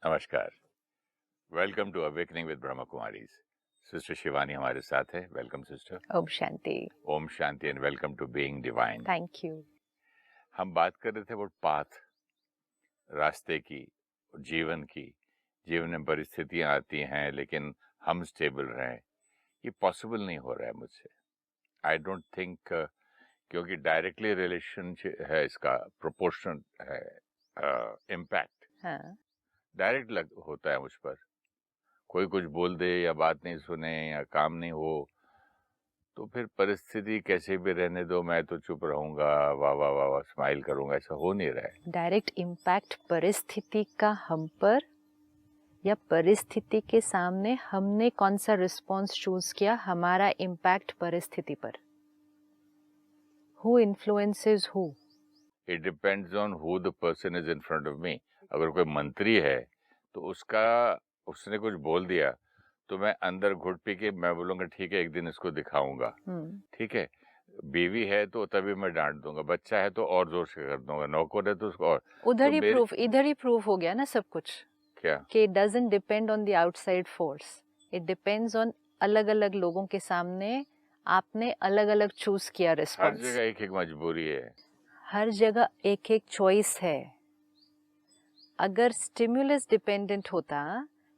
नमस्कार। Welcome to awakening with Brahma Kumaris. Sister Shivani हमारे साथ है। Welcome sister. ओम शांति। ओम शांति and welcome to being divine. Thank you. हम बात कर रहे थे वो पाथ, रास्ते की, जीवन की। जीवन में परिस्थितियां आती हैं लेकिन हम स्टेबल रहें, ये पॉसिबल नहीं हो रहा है मुझसे। आई डोंट थिंक, क्योंकि डायरेक्टली रिलेशन है, इसका प्रोपोर्शनल है इम्पैक्ट। हाँ। डायरेक्ट लग होता है मुझ पर। कोई कुछ बोल दे या बात नहीं सुने या काम नहीं हो तो फिर परिस्थिति कैसे भी रहने दो, मैं तो चुप रहूंगा, वाह वाह वाह वाह स्माइल करूंगा। ऐसा हो नहीं रहा है। डायरेक्ट इम्पैक्ट परिस्थिति का हम पर, या परिस्थिति के सामने हमने कौन सा रिस्पॉन्स चूज किया, हमारा इम्पैक्ट परिस्थिति पर। Who influences who? It depends on who the person is in front of me. अगर कोई मंत्री है तो उसने कुछ बोल दिया तो मैं अंदर घुट पी के मैं बोलूंगा ठीक है, एक दिन इसको दिखाऊंगा। ठीक है। बीवी है तो तभी मैं डांट दूंगा, बच्चा है तो और जोर से कर दूंगा, नौकर है तो उसको और। उधर तो ही प्रूफ, इधर ही प्रूफ हो गया ना सब कुछ। क्या कि it doesn't depend on the outside force, it depends on अलग अलग लोगों के सामने आपने अलग अलग चूज किया हर रिस्पॉन्स। जगह एक एक मजबूरी है, हर जगह एक एक चॉइस है। अगर स्टिमुलस डिपेंडेंट होता,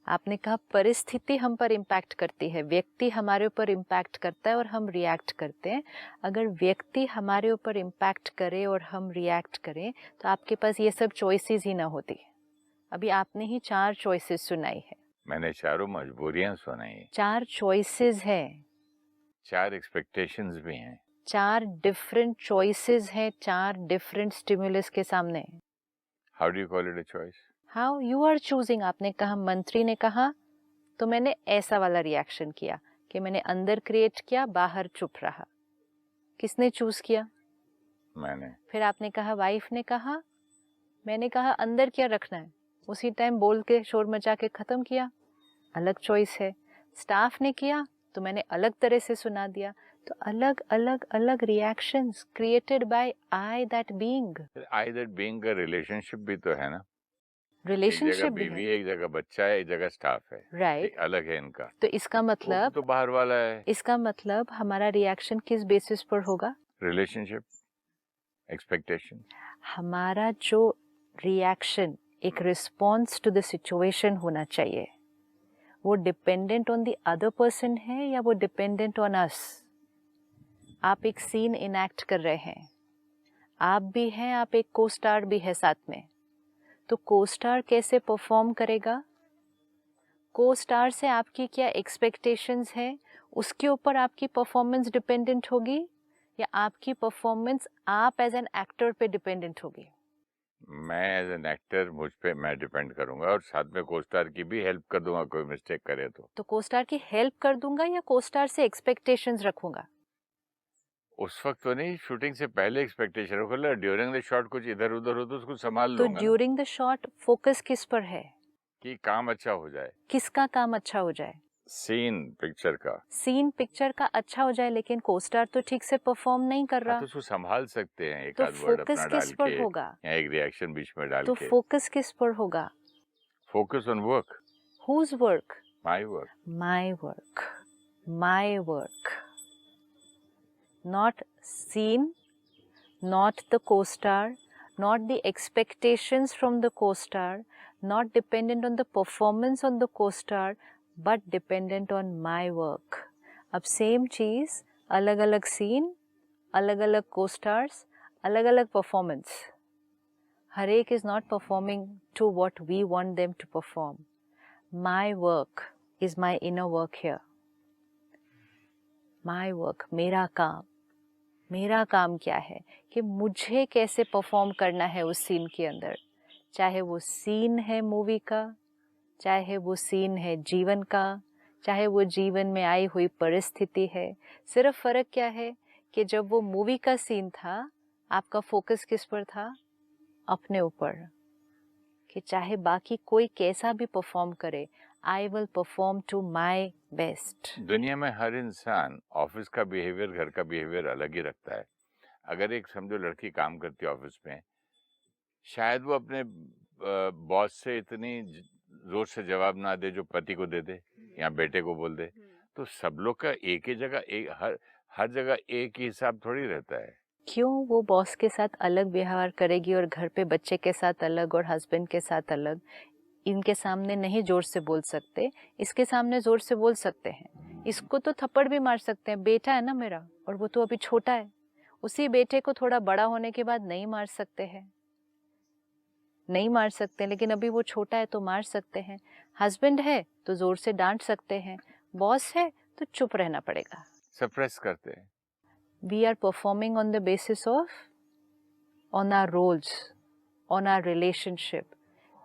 आपने कहा परिस्थिति हम पर इम्पैक्ट करती है, व्यक्ति हमारे ऊपर इम्पैक्ट करता है और हम रिएक्ट करते हैं। अगर व्यक्ति हमारे ऊपर इम्पैक्ट करे और हम रिएक्ट करें तो आपके पास ये सब चॉइसेस ही ना होती। अभी आपने ही 4 चॉइसेस सुनाई है। मैंने चारों मजबूरियां सुनाई, 4 चॉइसेस है, 4 एक्सपेक्टेशंस भी हैं, 4 डिफरेंट चॉइसेस हैं, 4 डिफरेंट स्टिमुलस के सामने। How do you call it a choice? How you are choosing. आपने कहा मंत्री ने कहा तो मैंने ऐसा वाला रिएक्शन किया कि मैंने अंदर क्रिएट किया, बाहर चुप रहा। किसने चूज किया? मैंने। फिर आपने कहा वाइफ ने कहा, मैंने कहा अंदर क्या रखना है, उसी टाइम बोल के शोर मचा के खत्म किया, अलग चॉइस है। स्टाफ ने किया तो मैंने अलग तरह से सुना दिया। तो अलग अलग अलग reactions created by I that being. I that being का रिलेशनशिप भी तो है ना। एक जगह रिलेशनशिप भी बीवी है, है, एक जगह बच्चा है, एक जगह स्टाफ है, राइट। अलग है इनका। तो इसका वो मतलब, तो बाहर वाला है। इसका मतलब हमारा रिएक्शन किस बेसिस पर होगा? Relationship, expectation. हमारा जो रिएक्शन एक रिस्पॉन्स टू द सिचुएशन होना चाहिए, वो dependent on the other person है या वो डिपेंडेंट ऑन अस? आप एक सीन इनैक्ट कर रहे हैं, आप भी हैं, आप एक को स्टार भी है साथ में, तो को स्टार कैसे परफॉर्म करेगा? को स्टार से आपकी क्या एक्सपेक्टेशंस है, उसके ऊपर आपकी परफॉर्मेंस डिपेंडेंट होगी, या आपकी परफॉर्मेंस आप एज एन एक्टर पे डिपेंडेंट होगी? मैं एज एन एक्टर मुझ पे मैं डिपेंड करूंगा और साथ में को स्टार की भी हेल्प कर दूंगा कोई मिस्टेक करे तो को स्टार की हेल्प कर दूंगा या को स्टार से एक्सपेक्टेशंस रखूंगा? उस वक्त तो नहीं, शूटिंग से पहले एक्सपेक्टेशन रखो। ड्यूरिंग द शॉट कुछ इधर उधर हो तो उसको संभाल तो लूंगा ना, ड्यूरिंग द शॉट फोकस किस पर है? कि काम अच्छा हो जाए। किसका काम अच्छा हो जाए? सीन पिक्चर का। सीन पिक्चर का अच्छा हो जाए, लेकिन को स्टार तो ठीक से परफॉर्म नहीं कर हाँ रहा, तो उसको संभाल सकते हैं, एक तो आध वर्ड फोकस अपना किस डाल पर के होगा? या एक रिएक्शन बीच में डाल तो के। फोकस किस पर होगा? Focus on work. Whose work? My work. My work. My work. Not scene, not the co-star, not the expectations from the co-star, not dependent on the performance on the co-star, but dependent on my work. अब same चीज, अलग अलग scene, अलग अलग co-stars, अलग अलग performance. हर एक is not performing to what we want them to perform. My work is my inner work here. My work, मेरा काम। मेरा काम क्या है कि मुझे कैसे परफॉर्म करना है उस सीन के अंदर, चाहे वो सीन है मूवी का, चाहे वो सीन है जीवन का, चाहे वो जीवन में आई हुई परिस्थिति है। सिर्फ फर्क क्या है कि जब वो मूवी का सीन था, आपका फोकस किस पर था? अपने ऊपर, कि चाहे बाकी कोई कैसा भी परफॉर्म करे, I will perform to my best. दुनिया में हर इंसान ऑफिस का बिहेवियर, घर का बिहेवियर अलग ही रखता है। अगर एक समझो लड़की काम करती है ऑफिस में, शायद वो अपने बॉस से इतनी जोर से जवाब ना दे जो पति को दे दे या बेटे को बोल दे। तो सब लोग का एक ही जगह हर जगह एक ही हिसाब थोड़ी रहता है। क्यों वो बॉस के साथ अलग व्यवहार करेगी और घर पे बच्चे के साथ अलग और हस्बैंड के साथ अलग? इनके सामने नहीं जोर से बोल सकते, इसके सामने जोर से बोल सकते हैं। इसको तो थप्पड़ भी मार सकते हैं, बेटा है ना मेरा, और वो तो अभी छोटा है। उसी बेटे को थोड़ा बड़ा होने के बाद नहीं मार सकते हैं, नहीं मार सकते, लेकिन अभी वो छोटा है तो मार सकते हैं। हस्बैंड है तो जोर से डांट सकते हैं, बॉस है तो चुप रहना पड़ेगा। सप्रेस करते हैं। We are performing on the basis of on our roles, on our relationship.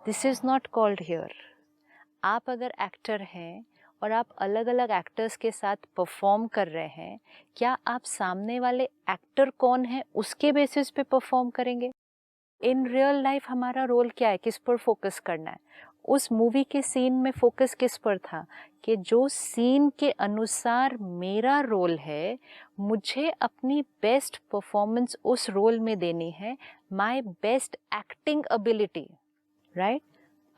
This is not called here. आप अगर एक्टर हैं और आप अलग अलग एक्टर्स के साथ परफॉर्म कर रहे हैं, क्या आप सामने वाले एक्टर कौन है उसके बेसिस पे परफॉर्म करेंगे? इन रियल लाइफ हमारा रोल क्या है, किस पर फोकस करना है? उस मूवी के सीन में फोकस किस पर था कि जो सीन के अनुसार मेरा रोल है, मुझे अपनी बेस्ट परफॉर्मेंस उस रोल में देनी है, my best acting ability, right?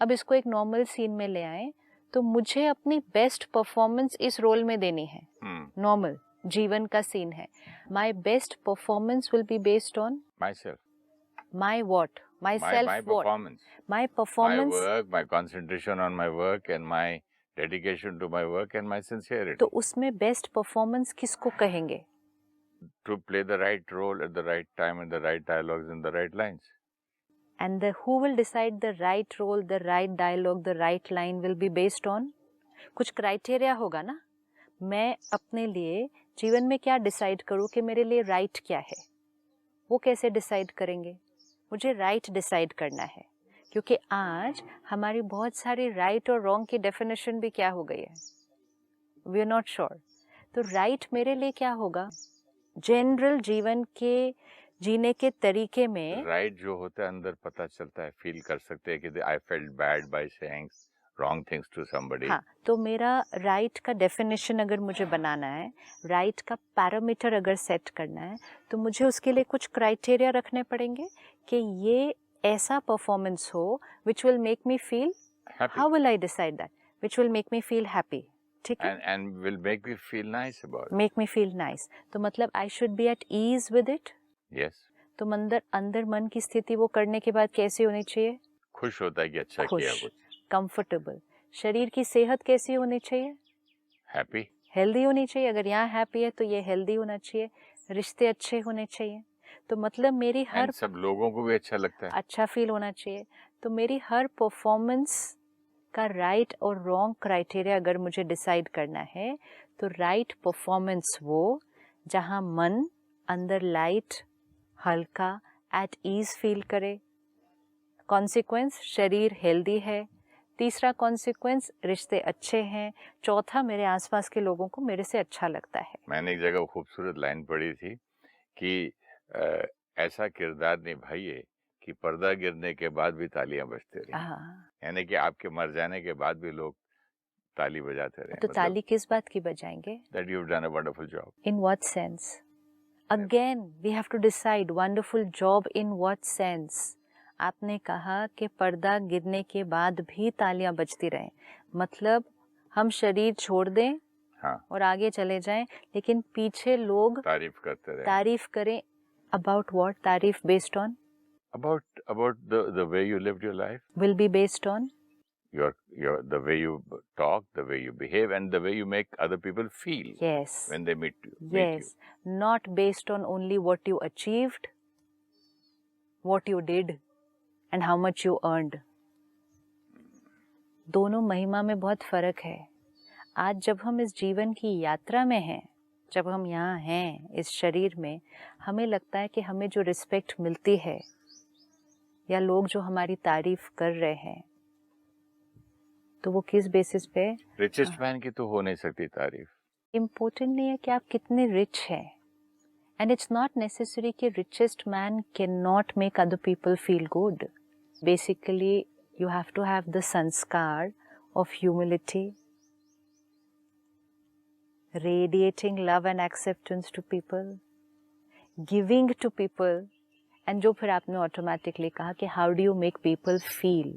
अब इसको एक नॉर्मल सीन में ले आए तो मुझे अपनी बेस्ट परफॉर्मेंस इस रोल में देनी है। नॉर्मल जीवन का सीन है, my best performance will be based on my self, my what, myself, my what, performance, my performance, my work, my concentration on my work and my dedication to my work and my sincerity. तो उसमें best performance किसको कहेंगे? To play the right role at the right time and the right dialogues and the right lines. And who will decide the right role, the right dialogue, the right line will be based on? कुछ criteria होगा ना। मैं अपने लिए जीवन में क्या decide करूँ कि मेरे लिए राइट क्या है, वो कैसे डिसाइड करेंगे? मुझे राइट डिसाइड करना है, क्योंकि आज हमारी बहुत सारी राइट और रॉन्ग की डेफिनेशन भी क्या हो गई है, वी आर नॉट श्योर। तो राइट मेरे लिए क्या होगा? जनरल जीवन के जीने के तरीके में राइट जो होता है अंदर पता चलता है, फील कर सकते हैं कि I felt bad by saying wrong things to somebody. हाँ, तो मेरा राइट का डेफिनेशन अगर मुझे बनाना है, राइट का पैरामीटर अगर सेट करना है, तो मुझे उसके लिए कुछ क्राइटेरिया रखने पड़ेंगे कि ये ऐसा परफॉर्मेंस हो which will make me feel, how will I decide that, which will make me feel happy, ठीक है, and will make me feel nice about, make me feel nice. तो मतलब I should be at ease with it. Yes. तो अंदर मन की स्थिति वो करने के बाद कैसी होनी चाहिए? खुश होता है कि अच्छा किया कुछ, कंफर्टेबल। शरीर की सेहत कैसी होनी चाहिए? हैप्पी, हेल्दी होनी चाहिए। अगर यहाँ हैप्पी है तो ये हेल्दी होना चाहिए। रिश्ते अच्छे होने चाहिए। तो मतलब मेरी हर, सब लोगों को भी अच्छा लगता है, अच्छा फील होना चाहिए। तो मेरी हर परफॉर्मेंस का राइट और रॉन्ग क्राइटेरिया अगर मुझे डिसाइड करना है, तो राइट परफॉर्मेंस वो जहाँ मन अंदर लाइट, हल्का, एट ईज फील करे। कॉन्सिक्वेंस, शरीर हेल्दी है। तीसरा कॉन्सिक्वेंस, रिश्ते अच्छे हैं। चौथा, मेरे आसपास के लोगों को मेरे से अच्छा लगता है। मैंने एक जगह खूबसूरत लाइन पढ़ी थी कि ऐसा किरदार निभाइए कि पर्दा गिरने के बाद भी तालियां बजते रहे, यानी कि आपके मर जाने के बाद भी लोग ताली बजाते रहे। तो ताली किस बात की बजाएंगे? That you've done a wonderful job. In what sense? Again, we have to decide wonderful job in what sense. आपने कहा कि पर्दा गिरने के बाद भी तालियां बजती रहें, मतलब हम शरीर छोड़ दें, हाँ, और आगे चले जाएं, लेकिन पीछे लोग तारीफ करते रहे। तारीफ करें। About what? तारीफ based on? About the way you lived your life. Will be based on? The way you talk, the way you behave, and the way you make other people feel. Yes. When they meet you. Yes. Not based on only what you achieved, what you did, and how much you earned. दोनों महिमा में बहुत फर्क है। आज जब हम इस जीवन की यात्रा में हैं, जब हम यहाँ हैं इस शरीर में, हमें लगता है कि हमें जो रिस्पेक्ट मिलती है या लोग जो हमारी तारीफ कर रहे हैं, तो वो किस बेसिस पे? रिचेस्ट मैन की तो हो नहीं सकती तारीफ। इम्पोर्टेंट नहीं है कि आप कितने रिच हैं, एंड इट्स नॉट नेसेसरी कि richest man can not make other people feel good. Basically you have to have the sanskar of humility, radiating love and acceptance to people, giving to people, and जो फिर आपने automatically कहा कि how do you make people feel,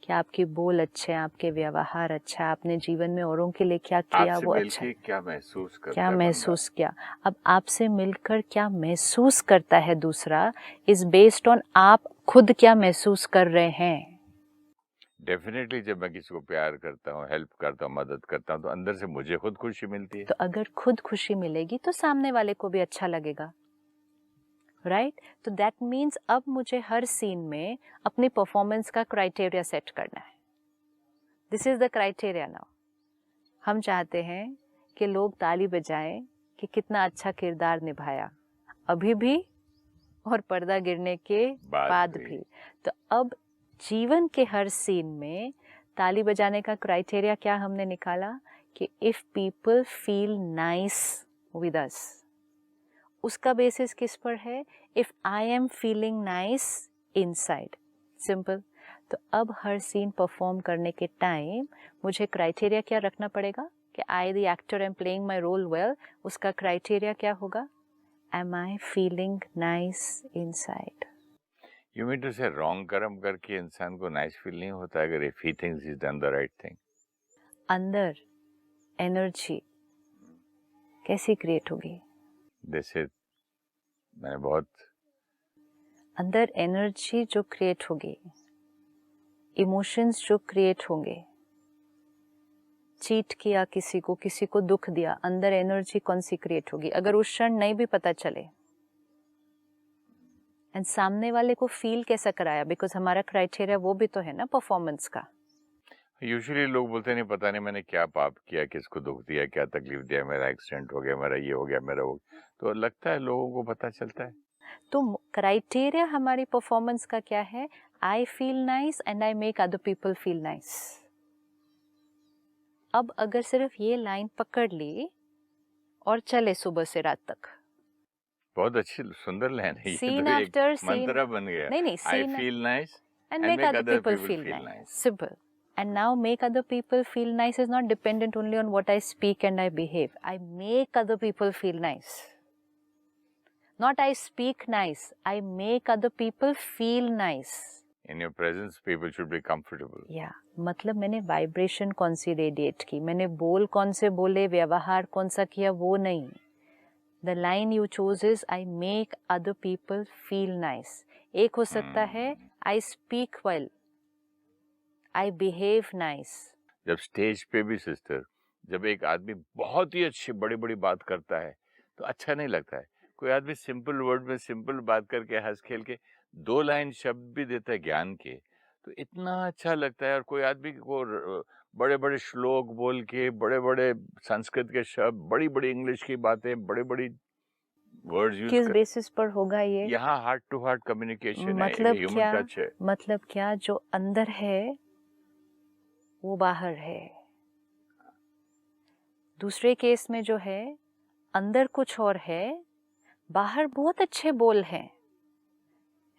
कि आपके बोल अच्छे हैं, आपके व्यवहार अच्छा है, आपने जीवन में औरों के लिए क्या किया आपसे वो मिल अच्छा के है। क्या महसूस करता क्या है बंदा? महसूस किया, अब आपसे मिलकर क्या महसूस करता है दूसरा इज बेस्ड ऑन आप खुद क्या महसूस कर रहे हैं। डेफिनेटली जब मैं किसी को प्यार करता हूँ, हेल्प करता हूँ, मदद करता हूँ, तो अंदर से मुझे खुद खुशी मिलती है। तो अगर खुद खुशी मिलेगी तो सामने वाले को भी अच्छा लगेगा, राइट? तो दैट मीन्स अब मुझे हर सीन में अपनी परफॉर्मेंस का क्राइटेरिया सेट करना है। This is the criteria now. हम चाहते हैं कि लोग ताली बजाएं कि कितना अच्छा किरदार निभाया, अभी भी और पर्दा गिरने के बाद भी। तो अब जीवन के हर सीन में ताली बजाने का क्राइटेरिया क्या हमने निकाला कि if people feel nice with us, उसका बेसिस किस पर है? If I am feeling nice inside, simple. तो अब हर सीन परफॉर्म करने के टाइम मुझे क्राइटेरिया क्या रखना पड़ेगा कि I the actor am playing my role well. उसका क्राइटेरिया क्या होगा? Am I feeling nice inside. You mean to say wrong कर्म करके इंसान को नाइस फील नहीं होता अगर if he thinks he done the right thing? अंदर एनर्जी कैसी क्रिएट होगी? जैसे मैंने बहुत अंदर एनर्जी जो क्रिएट होगी, इमोशंस जो क्रिएट होंगे, चीट किया किसी को दुख दिया, अंदर एनर्जी कौन सी क्रिएट होगी? अगर उस क्षण नहीं भी पता चले एंड सामने वाले को फील कैसा कराया, बिकॉज हमारा क्राइटेरिया वो भी तो है ना परफॉर्मेंस का। यूजुअली लोग बोलते नहीं, पता नहीं मैंने क्या पाप किया, किसको दुख दिया, क्या तकलीफ दिया, मेरा एक्सीडेंट हो गया, मेरा ये हो गया, मेरा वो। तो लगता है लोगों को पता चलता है। तो क्राइटेरिया हमारी परफॉर्मेंस का क्या है? I feel nice and I make other people feel nice. अब अगर सिर्फ ये लाइन पकड़ ली और चले सुबह से रात तक, बहुत अच्छी सुंदर लाइन है ये, सीन तो एक आफ्टर सीन, मंत्र बन गया। नहीं I seen feel nice and and make make other other people people feel feel nice. nice. Simple. And now make other people feel nice is not dependent only on what I speak and I behave. I make other people feel nice. Not I speak nice. I make other people feel nice. In your presence, people should be comfortable. Yeah. मतलब मैंने vibration कौन सी radiate की, मैंने बोल कौन से बोले, व्यवहार कौन सा किया, वो नहीं। The line you chose is I make other people feel nice. एक हो सकता है I speak well. I behave nice. जब स्टेज पे भी सिस्टर, जब एक आदमी बहुत ही अच्छी बड़ी बड़ी बात करता है तो अच्छा नहीं लगता है। कोई आदमी सिंपल वर्ड में सिंपल बात करके हंस खेल के 2 लाइन शब्द भी देता है ज्ञान के, तो इतना अच्छा लगता है। और कोई आदमी को बड़े बड़े श्लोक बोल के, बड़े बड़े संस्कृत के शब्द, बड़ी बड़ी इंग्लिश की बातें, बड़ी बड़ी वर्ड्स यूज किस कर, बेसिस पर होगा ये? यहाँ हार्ट टू हार्ट कम्युनिकेशन है, मतलब ह्यूमन क्या? टच है। मतलब क्या? जो अंदर है वो बाहर है। दूसरे केस में जो है अंदर कुछ और है, बाहर बहुत अच्छे बोल हैं,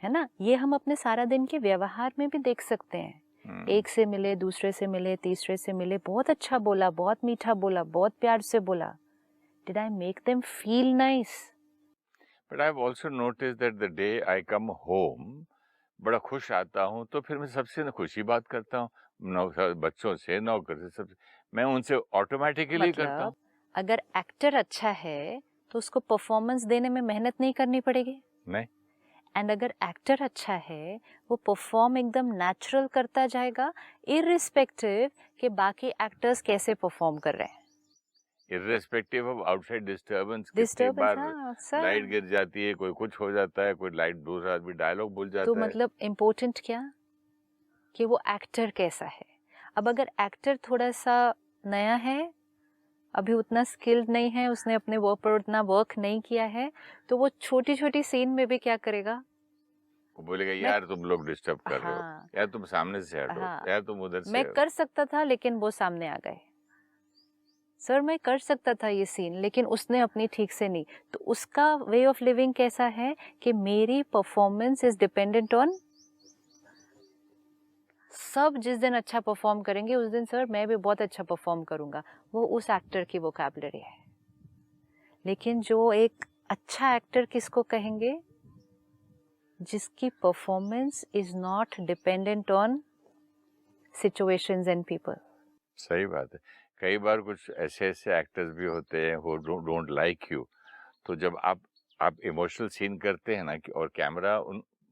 है ना? ये हम अपने सारा दिन के व्यवहार में भी देख सकते हैं। एक से मिले, दूसरे से मिले, तीसरे से मिले, बहुत अच्छा बोला, बहुत मीठा बोला, बहुत प्यार से बोला। Did I make them feel nice? But I've also noticed that the day I come home, बड़ा खुश आता हूँ, तो फिर मैं सबसे ना खुशी बात करता हूँ, बच्चों से, नौकर से, सब मैं उनसे ऑटोमेटिकली करता हूँ। मतलब अगर एक्टर अच्छा है तो उसको परफॉर्मेंस देने में मेहनत नहीं करनी पड़ेगी। नहीं, एंड अगर एक्टर अच्छा है वो परफॉर्म एकदम नेचुरल करता जाएगा, इररिस्पेक्टिव कि बाकी एक्टर्स कैसे परफॉर्म कर रहे हैं। इर्रेस्पेक्टिव ऑफ आउटसाइड डिस्टर्बेंस, कितनी बार लाइट गिर जाती है, कोई कुछ हो जाता है, कोई लाइट, दूसरा आदमी डायलॉग भूल जाता तो है। मतलब इम्पोर्टेंट क्या कि वो एक्टर कैसा है। अब अगर एक्टर थोड़ा सा नया है, अभी उतना स्किल्ड नहीं है, उसने अपने वर्क पर उतना वर्क नहीं किया है, तो वो छोटी छोटी सीन में भी क्या करेगा? वो बोलेगा यार तुम लोग डिस्टर्ब कर रहे हो, हाँ, यार तुम सामने से हटो, हाँ, यार तुम उधर से मैं हटो। कर सकता था लेकिन वो सामने आ गए। सर मैं कर सकता था ये सीन लेकिन उसने अपनी ठीक से नहीं। तो उसका वे ऑफ लिविंग कैसा है कि मेरी परफॉर्मेंस इज डिपेंडेंट ऑन, सब जिस दिन अच्छा परफॉर्म करेंगे उस दिन सर मैं भी बहुत अच्छा परफॉर्म करूंगा, वो उस एक्टर की वोकैबुलरी है। लेकिन जो एक अच्छा एक्टर किसको कहेंगे? जिसकी performance is not dependent on situations and people. सही बात है। कई बार कुछ ऐसे एक्टर्स भी होते हैं हु डोंट लाइक यू, तो जब आप इमोशनल सीन करते हैं ना और कैमरा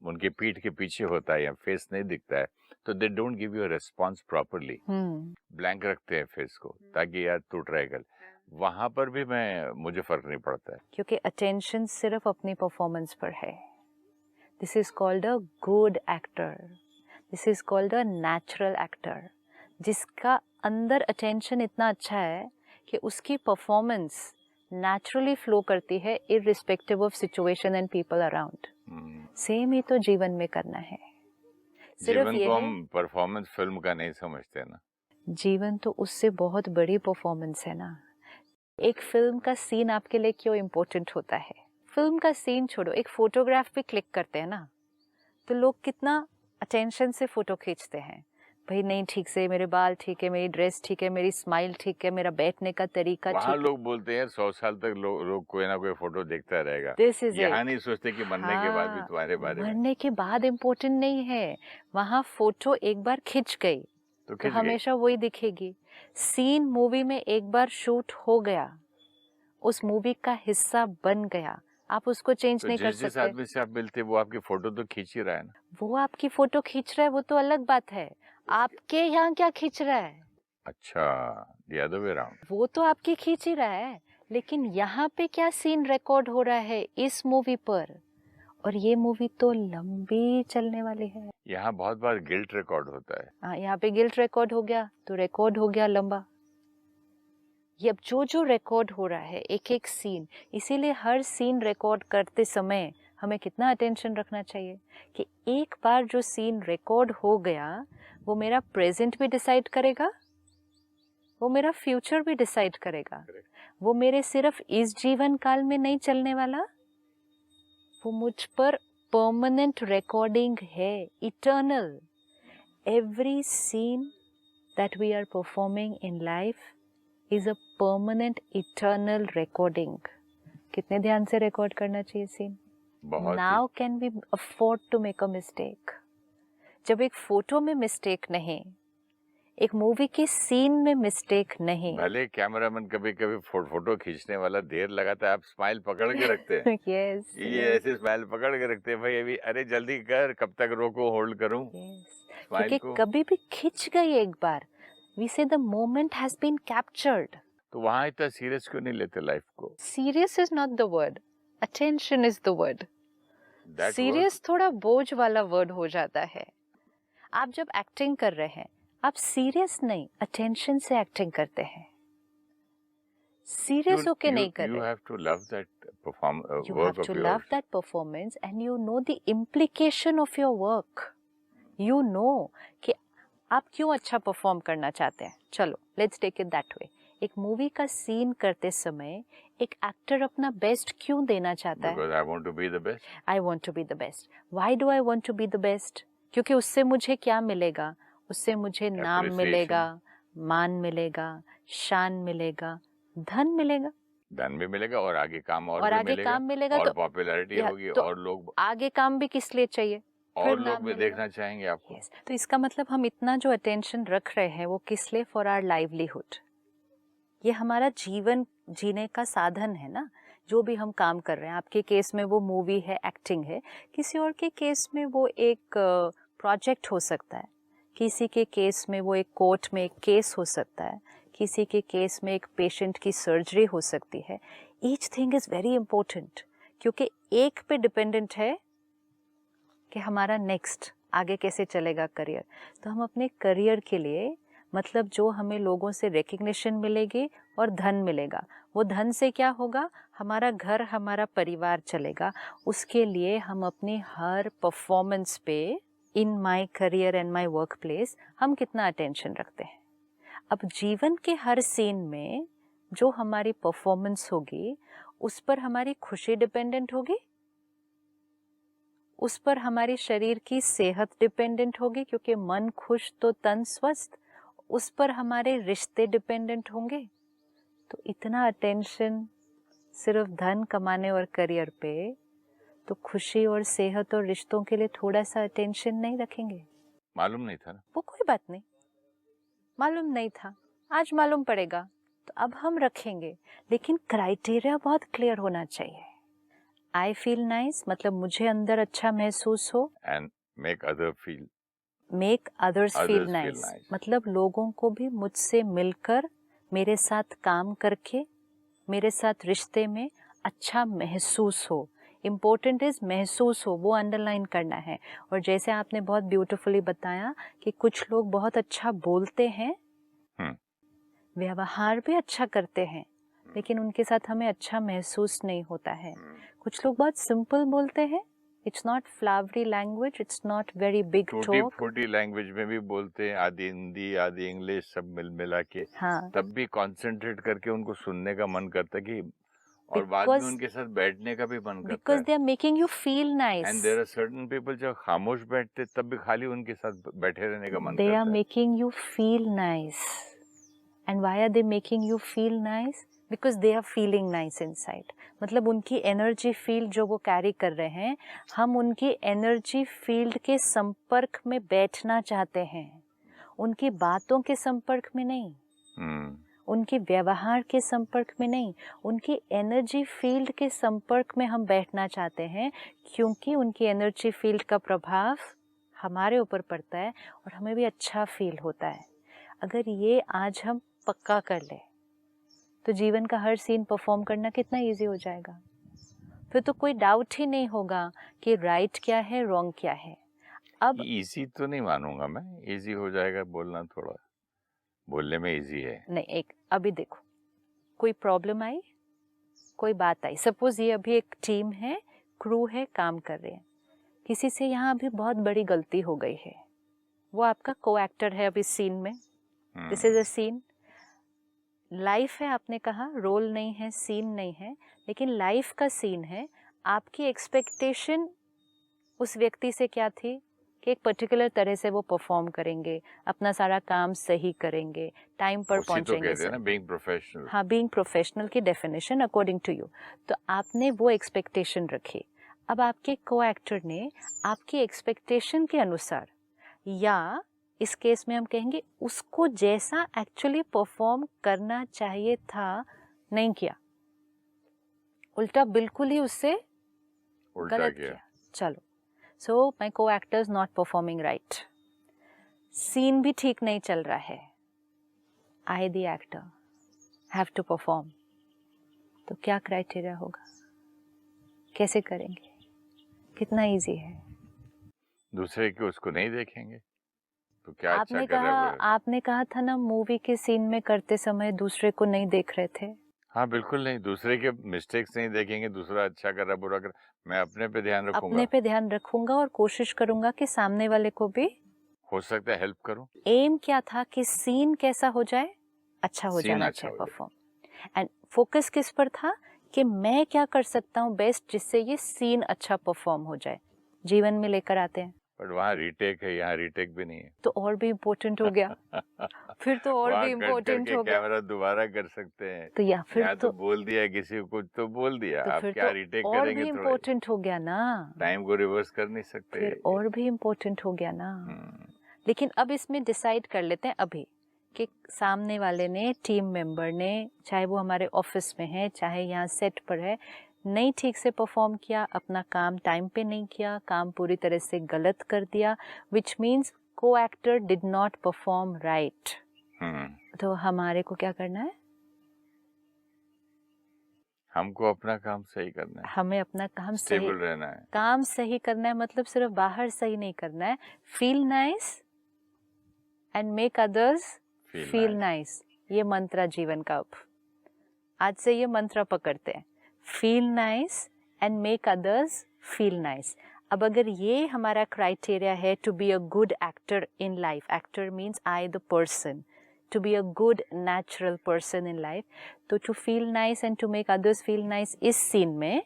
उनके पीठ के पीछे होता है या फेस नहीं दिखता है, तो they don't give you response properly, blank रखते हैं फेस को ताकि यार तू ट्राई कर। वहां पर भी मुझे फर्क नहीं पड़ता है, क्योंकि अटेंशन सिर्फ अपनी परफॉर्मेंस पर है। This is called a good actor, this is called a natural actor, जिसका अंदर अटेंशन इतना अच्छा है कि उसकी परफॉर्मेंस नेचुरली फ्लो करती है irrespective of situation and people around. Same ही तो जीवन में करना है। सिर्फ जीवन ये को है, हम परफॉर्मेंस फिल्म का नहीं समझते ना। जीवन तो उससे बहुत बड़ी परफॉर्मेंस है ना। एक फिल्म का सीन आपके लिए क्यों इम्पोर्टेंट होता है? फिल्म का सीन छोड़ो, एक फोटोग्राफ भी क्लिक करते हैं ना, तो लोग कितना अटेंशन से फोटो खींचते हैं। भाई नहीं ठीक से, मेरे बाल ठीक है, मेरी ड्रेस ठीक है, मेरी स्माइल ठीक है, मेरा बैठने का तरीका ठीक वहाँ है। लोग बोलते हैं 100 साल तक लोग कोई ना कोई फोटो देखता रहेगा। दिस इज यहाँ इट। नहीं सोचते कि मरने के बाद भी तुम्हारे बारे में। मरने के बाद इम्पोर्टेंट नहीं है, वहाँ फोटो एक बार खिंच गई तो तो हमेशा वही दिखेगी। सीन मूवी में एक बार शूट हो गया, उस मूवी का हिस्सा बन गया, आप उसको चेंज तो नहीं कर जिस सकते। आदमी से आप मिलते वो आपकी फोटो तो खींच ही रहा है ना। वो आपकी फोटो खींच रहा है, वो तो अलग बात है। आपके यहाँ क्या खींच रहा है? अच्छा, the other way around। वो तो आपकी खींच ही रहा है, लेकिन यहाँ पे क्या सीन रिकॉर्ड हो रहा है इस मूवी पर? और ये मूवी तो लंबी चलने वाली है। यहाँ बहुत बार गिल्ट रिकॉर्ड होता है। हाँ, यहाँ पे गिल्ट रिकॉर्ड हो गया तो रिकॉर्ड हो गया लंबा। ये अब जो रिकॉर्ड हो रहा है एक एक सीन, इसीलिए हर सीन रिकॉर्ड करते समय हमें कितना अटेंशन रखना चाहिए कि एक बार जो सीन रिकॉर्ड हो गया वो मेरा प्रेजेंट भी डिसाइड करेगा, वो मेरा फ्यूचर भी डिसाइड करेगा। वो मेरे सिर्फ इस जीवन काल में नहीं चलने वाला, वो मुझ पर परमानेंट रिकॉर्डिंग है, eternal. Every scene that we are performing in life is a permanent eternal recording। कितने ध्यान से रिकॉर्ड करना चाहिए scene? Now can we afford to make a mistake? जब एक फोटो में मिस्टेक नहीं, एक मूवी की सीन में मिस्टेक नहीं। भले कैमरामैन कभी कभी फोटो खींचने वाला देर लगाता है, आप स्माइल पकड़ के रखते हैं। yes, ये ऐसे स्माइल पकड़ के रखते हैं, भाई अभी अरे जल्दी कर, कब तक रोको, होल्ड करूं क्योंकि कभी भी खिंच गई एक बार, we say the moment has been captured। तो वहां इतना सीरियस क्यों नहीं लेते लाइफ को? Serious is not the word, attention is the word. That serious थोड़ा बोझ वाला वर्ड हो जाता है। आप जब एक्टिंग कर रहे हैं, आप सीरियस नहीं, अटेंशन से एक्टिंग करते हैं, सीरियस होके नहीं कर रहे। You have to love that You work have of to yours। love that performance and you know the implication of your work। You know कि आप क्यों अच्छा परफॉर्म करना चाहते हैं। चलो let's take it that way. एक मूवी का सीन करते समय एक एक्टर अपना बेस्ट क्यों देना चाहता है? Because I want to be the best। I want to be the best। Why do I want to be the best? क्योंकि उससे मुझे क्या मिलेगा? उससे मुझे नाम मिलेगा, मान मिलेगा, शान मिलेगा, धन मिलेगा। धन भी मिलेगा और आगे काम और आगे मिलेगा, काम मिलेगा और तो पॉपुलैरिटी होगी तो और लोग आगे काम भी किस लिए चाहिए? और लोग भी देखना चाहेंगे आपको। yes। तो इसका मतलब हम इतना जो अटेंशन रख रहे हैं वो किस लिए? For our livelihood. ये हमारा जीवन जीने का साधन है ना। जो भी हम काम कर रहे हैं, आपके केस में वो मूवी है, एक्टिंग है, किसी और के केस में वो एक प्रोजेक्ट हो सकता है, किसी के केस में वो एक कोर्ट में एक केस हो सकता है, किसी के केस में एक पेशेंट की सर्जरी हो सकती है। Each thing is very important, क्योंकि एक पे डिपेंडेंट है कि हमारा नेक्स्ट आगे कैसे चलेगा करियर। तो हम अपने करियर के लिए, मतलब जो हमें लोगों से रिकग्निशन मिलेगी और धन मिलेगा, वो धन से क्या होगा? हमारा घर, हमारा परिवार चलेगा। उसके लिए हम अपनी हर परफॉर्मेंस पे, in my career and my work place, हम कितना अटेंशन रखते हैं। अब जीवन के हर सीन में जो हमारी परफॉर्मेंस होगी, उस पर हमारी खुशी डिपेंडेंट होगी, उस पर हमारी शरीर की सेहत डिपेंडेंट होगी, क्योंकि मन खुश तो तन स्वस्थ। उस पर हमारे रिश्ते डिपेंडेंट होंगे। तो इतना अटेंशन सिर्फ धन कमाने और करियर पे, तो खुशी और सेहत और रिश्तों के लिए थोड़ा सा अटेंशन नहीं रखेंगे? मालूम नहीं था ना। वो कोई बात नहीं, मालूम नहीं था, आज मालूम पड़ेगा, तो अब हम रखेंगे, लेकिन क्राइटेरिया बहुत क्लियर होना चाहिए। आई फील नाइस मतलब मुझे अंदर अच्छा महसूस हो, and make other feel make others feel others feel nice nice. मतलब लोगों को भी मुझसे मिलकर, मेरे साथ काम करके, मेरे साथ रिश्ते में अच्छा महसूस हो। इम्पोर्टेंट इज महसूस हो, वो अंडरलाइन करना है। और जैसे आपने बहुत ब्यूटिफुली बताया कि कुछ लोग बहुत अच्छा बोलते हैं, व्यवहार भी अच्छा करते हैं, लेकिन उनके साथ हमें अच्छा महसूस नहीं होता है। कुछ लोग बहुत सिंपल बोलते हैं, it's not flowery language, it's not very big टूटी टॉक, फूटी लैंग्वेज में भी बोलते हैं, आधी हिंदी आधी इंग्लिश सब मिल मिला के, हाँ, तब भी कंसंट्रेट करके उनको सुनने का मन करता है कि, और बाद में उनके साथ बैठने का भी मन करता बिकॉज है। They are making you feel and nice, there are certain people जो खामोश बैठते तब भी खाली उनके साथ बैठे रहने का मन they करता are है। making you feel nice. And why are they making you feel nice? Because they are feeling nice inside. मतलब उनकी एनर्जी फील्ड जो वो कैरी कर रहे हैं, हम उनकी एनर्जी फील्ड के संपर्क में बैठना चाहते हैं, उनकी बातों के संपर्क में नहीं, उनके व्यवहार के संपर्क में नहीं, उनकी एनर्जी फील्ड के संपर्क में हम बैठना चाहते हैं, क्योंकि उनकी एनर्जी फील्ड का प्रभाव हमारे ऊपर पड़ता है और हमें भी अच्छा फील होता है। अगर ये आज हम पक्का कर ले तो जीवन का हर सीन परफॉर्म करना कितना इजी हो जाएगा। फिर तो कोई डाउट ही नहीं होगा कि राइट क्या है, रॉन्ग क्या है। अब इजी तो नहीं मानूंगा मैं, इजी हो जाएगा बोलना, थोड़ा बोलने में इजी है। नहीं, एक अभी देखो, कोई प्रॉब्लम आई, कोई बात आई, सपोज ये अभी एक टीम है, क्रू है, काम कर रहे हैं, किसी से यहाँ अभी बहुत बड़ी गलती हो गई है, वो आपका को एक्टर है अभी सीन में, this is a scene, life है, आपने कहा रोल नहीं है, सीन नहीं है, लेकिन लाइफ का सीन है। आपकी एक्सपेक्टेशन उस व्यक्ति से क्या थी कि एक पर्टिकुलर तरह से वो परफॉर्म करेंगे, अपना सारा काम सही करेंगे, टाइम पर पहुंचेंगे। तो कहते हैं ना बीइंग प्रोफेशनल। हाँ, बीइंग प्रोफेशनल की डेफिनेशन अकॉर्डिंग टू यू, तो आपने वो एक्सपेक्टेशन रखी। अब आपके को एक्टर ने आपकी एक्सपेक्टेशन के अनुसार, या इस केस में हम कहेंगे उसको जैसा एक्चुअली परफॉर्म करना चाहिए था, नहीं किया, उल्टा बिल्कुल ही उससे गलत किया। चलो, सो माय को actor is not performing right, scene भी ठीक नहीं चल रहा है, I the actor have to perform, तो क्या क्राइटेरिया होगा, कैसे करेंगे, कितना इजी है। दूसरे के उसको नहीं देखेंगे तो क्या अच्छा कर रहा है। आपने कहा था ना मूवी के सीन में करते समय दूसरे को नहीं देख रहे थे। हाँ बिल्कुल नहीं, दूसरे के मिस्टेक्स नहीं देखेंगे, दूसरा अच्छा कर रहा बुरा कर, मैं अपने पे ध्यान रखूंगा, अपने पे ध्यान रखूंगा और कोशिश करूंगा कि सामने वाले को भी हो सकता है हेल्प करूं। एम क्या था कि सीन कैसा हो जाए, अच्छा हो जाना चाहिए परफॉर्म, एंड फोकस किस पर था कि मैं क्या कर सकता हूँ बेस्ट जिससे ये सीन अच्छा परफॉर्म हो जाए। जीवन में लेकर आते हैं, बट वहाँ रीटेक है, यहाँ रीटेक भी नहीं है, तो और भी इम्पोर्टेंट हो गया फिर तो और भी इम्पोर्टेंट हो गया, कैमरा दोबारा कर सकते हैं, तो या फिर तो बोल दिया किसी को कुछ तो बोल दिया, तो आप फिर क्या तो रीटेक और करेंगे, भी इम्पोर्टेंट हो गया ना, टाइम को रिवर्स कर नहीं सकते, फिर और भी इम्पोर्टेंट हो गया ना। लेकिन अब इसमें डिसाइड कर लेते हैं अभी कि सामने वाले ने, टीम मेंबर ने, चाहे वो हमारे ऑफिस में है चाहे यहाँ सेट पर है, नहीं ठीक से परफॉर्म किया, अपना काम टाइम पे नहीं किया, काम पूरी तरह से गलत कर दिया, विच मीन्स को actor did not perform right. तो हमारे को क्या करना है, हमको अपना काम सही करना है, हमें अपना काम सही रहना है, काम सही करना है, मतलब सिर्फ बाहर सही नहीं करना है, feel nice and make others feel nice, ये मंत्र जीवन का। अब आज से ये मंत्र पकड़ते हैं, feel nice and make others feel nice. अब अगर ये हमारा क्राइटेरिया है to be a good actor in life, actor means I the person, to be a good natural person in life, तो to feel nice and to make others feel nice, इस scene में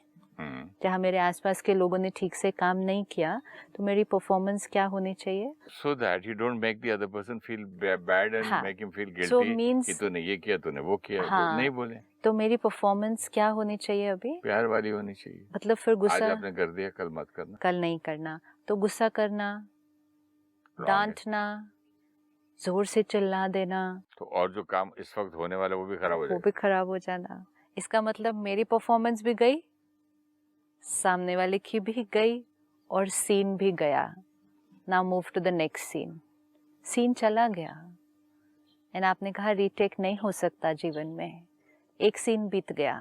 जहाँ मेरे आसपास के लोगों ने ठीक से काम नहीं किया, तो मेरी परफॉर्मेंस क्या होनी चाहिए, so that you don't make the other person feel bad and make him feel guilty, so means कि तूने ये किया, तूने वो किया, नहीं बोले, तो मेरी परफॉर्मेंस क्या होनी चाहिए अभी, प्यार वाली होनी चाहिए, मतलब फिर गुस्सा, आज आपने कर दिया कल मत करना, कल नहीं करना, तो गुस्सा करना, डांटना, जोर से चिल्ला देना, तो और जो काम इस वक्त होने वाला है वो भी खराब हो वो जाएगा। भी खराब हो जाना। इसका मतलब मेरी परफॉर्मेंस भी गई, सामने वाले की भी गई, और सीन भी गया। Now move to the next scene. Scene चला गया, एंड आपने कहा रीटेक नहीं हो सकता जीवन में। एक सीन बीत गया,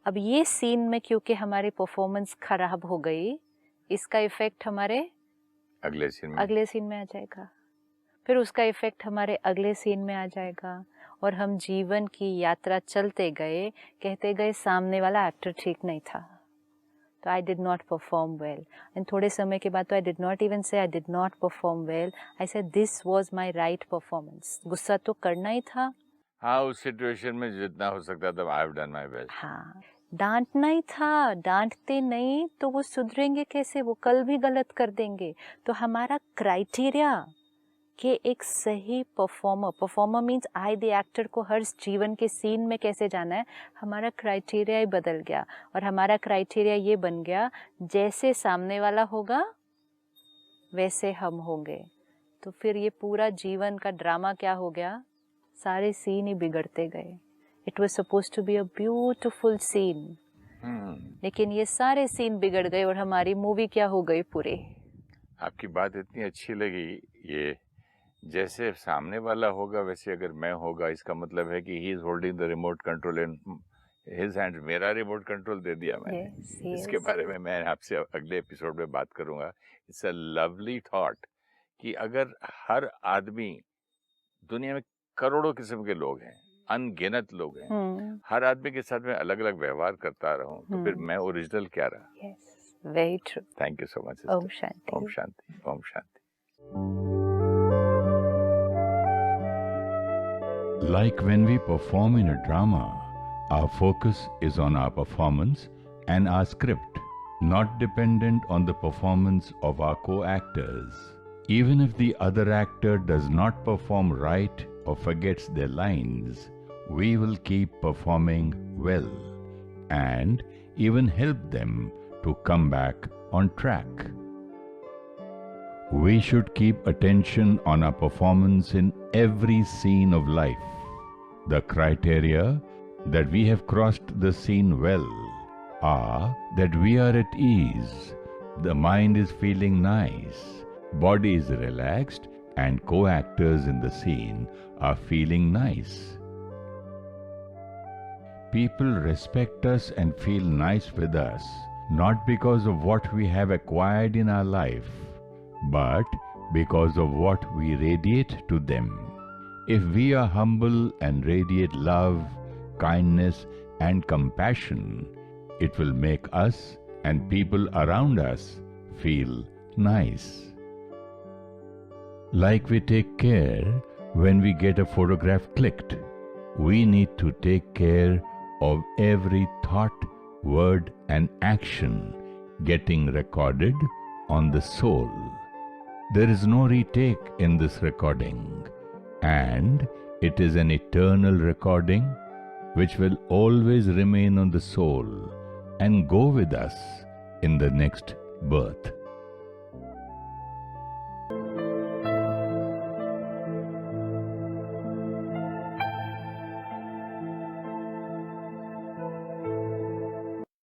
अब ये सीन में क्योंकि हमारी परफॉर्मेंस खराब हो गई, इसका इफेक्ट हमारे अगले सीन में आ जाएगा, फिर उसका इफेक्ट हमारे अगले सीन में आ जाएगा, और हम जीवन की यात्रा चलते गए, कहते गए सामने वाला एक्टर ठीक नहीं था, तो I did not perform well. And थोड़े समय के बाद तो आई डिड नॉट इवन से I did not perform well, I said this was my right performance. गुस्सा तो करना ही था, हाँ, उस सिचुएशन में जितना हो सकता था I have done my best. हाँ, डांटना ही था। डांटते नहीं तो वो सुधरेंगे कैसे, वो कल भी गलत कर देंगे। तो हमारा क्राइटेरिया कि एक सही performer means I the actor को हर जीवन के सीन में कैसे जाना है, हमारा क्राइटेरिया ही बदल गया। और हमारा क्राइटेरिया ये बन गया, जैसे सामने वाला होगा वैसे हम होंगे। तो फिर ये पूरा जीवन का ड्रामा क्या हो गया, सारे सीन ही बिगड़ते गए। It was suppose to be a beautiful scene, लेकिन ये सारे सीन बिगड़ गए और हमारी मूवी क्या हो गई पूरी। आपकी बात इतनी अच्छी लगी, ये जैसे सामने वाला होगा वैसे अगर मैं होगा, इसका मतलब है कि he is holding the remote control in his hand. मेरा रिमोट कंट्रोल दे दिया मैंने। yes. इसके बारे में मैं आपसे अगले एपिसोड में बात करूंगा। इट्स अ लवली थॉट कि अगर हर आदमी, दुनिया में करोड़ों किस्म के लोग हैं, अनगिनत लोग हैं, हर आदमी के साथ में अलग अलग व्यवहार करता रहूं, तो फिर मैं ओरिजिनल क्या रहा। Yes, very true. Thank you so much. ओम शांति। ओम शांति। ओम शांति। Like when we perform in a drama, our focus is on our performance and our script, not dependent on the performance of our co-actors. Even if the other actor does not perform right or forgets their lines, we will keep performing well and even help them to come back on track. We should keep attention on our performance in every scene of life. The criteria that we have crossed the scene well are that we are at ease, the mind is feeling nice, body is relaxed, and co-actors in the scene are feeling nice. People respect us and feel nice with us, not because of what we have acquired in our life, but because of what we radiate to them. If we are humble and radiate love, kindness, and compassion, it will make us and people around us feel nice. Like we take care when we get a photograph clicked, we need to take care of every thought, word, and action getting recorded on the soul. There is no retake in this recording, and it is an eternal recording which will always remain on the soul and go with us in the next birth.